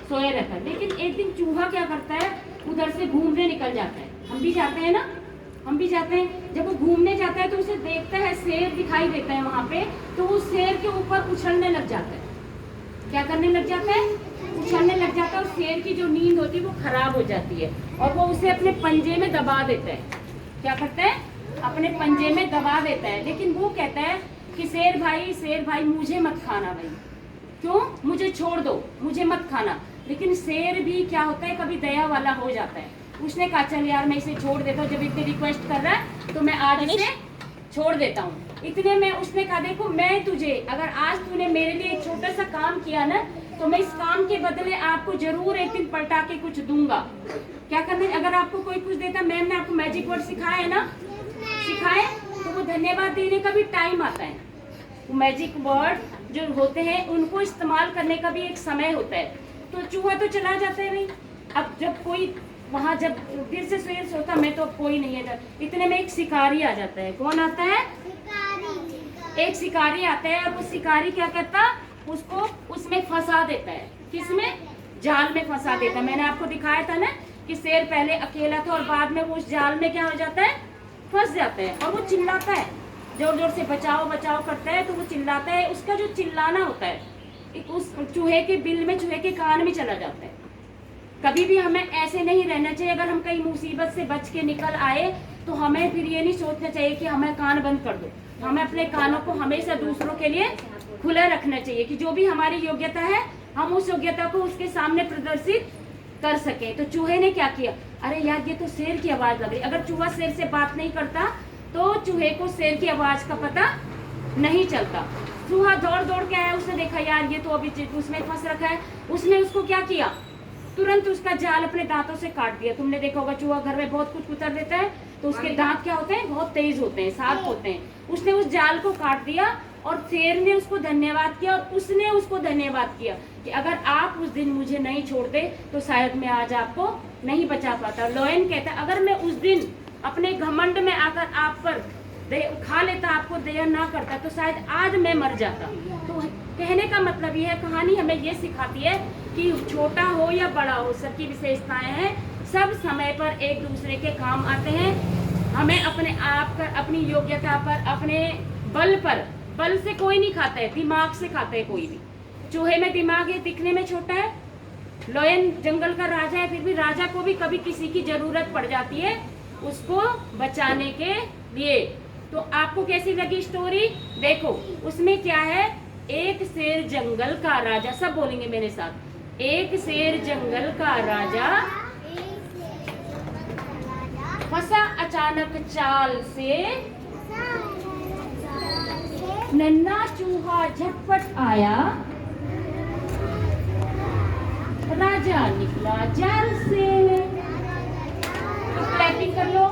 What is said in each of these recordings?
सोया रहता है। लेकिन एक दिन चूहा क्या करता है, उधर से घूमने निकल जाता है। हम भी जाते हैं ना, हम भी जाते हैं। जब वो घूमने जाता है तो उसे देखता है, शेर दिखाई देता है वहां पे, तो वो शेर के ऊपर उछलने लग जाता है। क्या करने लग जाता है? उछलने लग जाता है। और शेर की जो नींद होती है वो खराब हो जाती है और वो उसे अपने पंजे में दबा देता है। क्या करता है? अपने पंजे में दबा देता है। लेकिन वो कहता है कि शेर भाई मुझे मत खाना भाई, क्यों? मुझे छोड़ दो, मुझे मत खाना। लेकिन शेर भी क्या होता है, कभी दया वाला हो जाता है। उसने कहा चल यार मैं इसे छोड़ देता हूँ, जब इतनी रिक्वेस्ट कर रहा है तो मैं आज इसे छोड़ देता हूँ। इतने में उसने कहा देखो मैं तुझे, अगर आज तूने मेरे लिए एक छोटा सा काम किया ना, तो मैं इस काम के बदले आपको जरूर एक दिन पलटा के कुछ दूंगा। क्या करना है? अगर आपको कोई कुछ देता, मैम ने आपको मैजिक वर्ड सिखाया है ना, सिखाए, तो वो धन्यवाद देने का भी टाइम आता है। वो मैजिक वर्ड जो होते हैं उनको इस्तेमाल करने का भी एक समय होता है। तो चूहा तो चला जाता है भाई। अब जब कोई वहां, जब फिर से शेर सोता मैं तो कोई नहीं है, इतने में एक शिकारी आ जाता है। कौन आता है? एक शिकारी आता है। और वो शिकारी क्या करता, उसको उसमें फंसा देता है। किसमें? जाल में फंसा देता है। मैंने आपको दिखाया था ना कि शेर पहले अकेला था और बाद में वो उस जाल में क्या हो जाता है, फंस जाता है। और वो चिल्लाता है, जोर जोर से बचाओ बचाओ करता है। तो वो चिल्लाता है, उसका जो चिल्लाना होता है एक उस चूहे के बिल में, चूहे के कान में चला जाता है। कभी भी हमें ऐसे नहीं रहना चाहिए। अगर हम कहीं मुसीबत से बच के निकल आए तो हमें फिर ये नहीं सोचना चाहिए कि हमें कान बंद कर दो। हमें अपने कानों को हमेशा दूसरों के लिए खुला रखना चाहिए कि जो भी हमारी योग्यता है हम उस योग्यता को उसके सामने प्रदर्शित कर सके। तो चूहे ने क्या किया, अरे यार ये तो शेर की आवाज लग रही। अगर चूहा शेर से बात नहीं करता तो चूहे को शेर की आवाज का पता नहीं चलता। चूहा दौड़ दौड़ के आया, उसने देखा यार ये तो अभी उसमें फंस रखा है। उसने उसको क्या किया, तुरंत उसका जाल अपने दांतों से काट दिया। तुमने देखा होगा चूहा घर में बहुत कुछ कुतर देता है तो उसके दांत क्या होते हैं, बहुत तेज होते हैं, शार्प होते हैं। उसने उस जाल को काट दिया और शेर ने उसको धन्यवाद किया और उसने उसको धन्यवाद किया कि अगर आप उस दिन मुझे नहीं छोड़ते तो शायद मैं आज आपको नहीं बचा पाता। लॉयन कहता है अगर मैं उस दिन अपने घमंड में आकर आप पर खा लेता, आपको दया ना करता, तो शायद आज मैं मर जाता। तो कहने का मतलब ये है, कहानी हमें ये सिखाती है कि छोटा हो या बड़ा हो, सबकी विशेषताएं हैं, सब समय पर एक दूसरे के काम आते हैं। हमें अपने आप पर, अपनी योग्यता पर, अपने बल पर, बल से कोई नहीं खाता है, दिमाग से खाता है कोई भी। चूहे में दिमाग है, दिखने में छोटा है। लॉयन जंगल का राजा है, फिर भी राजा को भी कभी किसी की जरूरत पड़ जाती है उसको बचाने के लिए। तो आपको कैसी लगी स्टोरी? देखो उसमें क्या है, एक शेर जंगल का राजा, सब बोलेंगे मेरे साथ, एक शेर जंगल का राजा फंसा अचानक चाल से, नन्हा चूहा झटपट आया, राजा निकला जाल से। तो क्लैपिंग कर लो।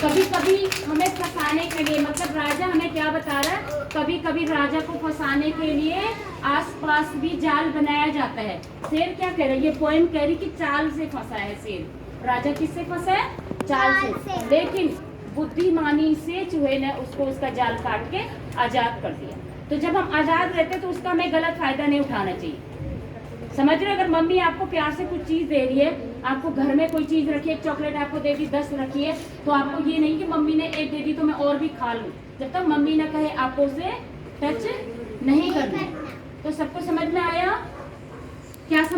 कभी कभी हमें फंसाने के लिए, मतलब राजा हमें क्या बता रहा है, कभी कभी राजा को फंसाने के लिए आसपास भी जाल बनाया जाता है। शेर क्या कह रहा है, ये पोएम कह रही कि चाल से फंसा है शेर। राजा किससे फंसा है? चाल से। लेकिन बुद्धिमानी से चूहे ने उसको उसका जाल काट के आजाद कर दिया। तो जब हम आजाद रहते तो उसका हमें गलत फायदा नहीं उठाना चाहिए। समझ रहे हो? अगर मम्मी आपको प्यार से कुछ चीज दे रही है, आपको घर में कोई चीज रखी है, एक चॉकलेट आपको दे दी, 10 रखी है, तो आपको ये नहीं कि मम्मी ने एक दे दी तो मैं और भी खा लूं। जब तक मम्मी ना कहे आपको उसे टच नहीं करना। तो सबको समझ में आया? क्या समझ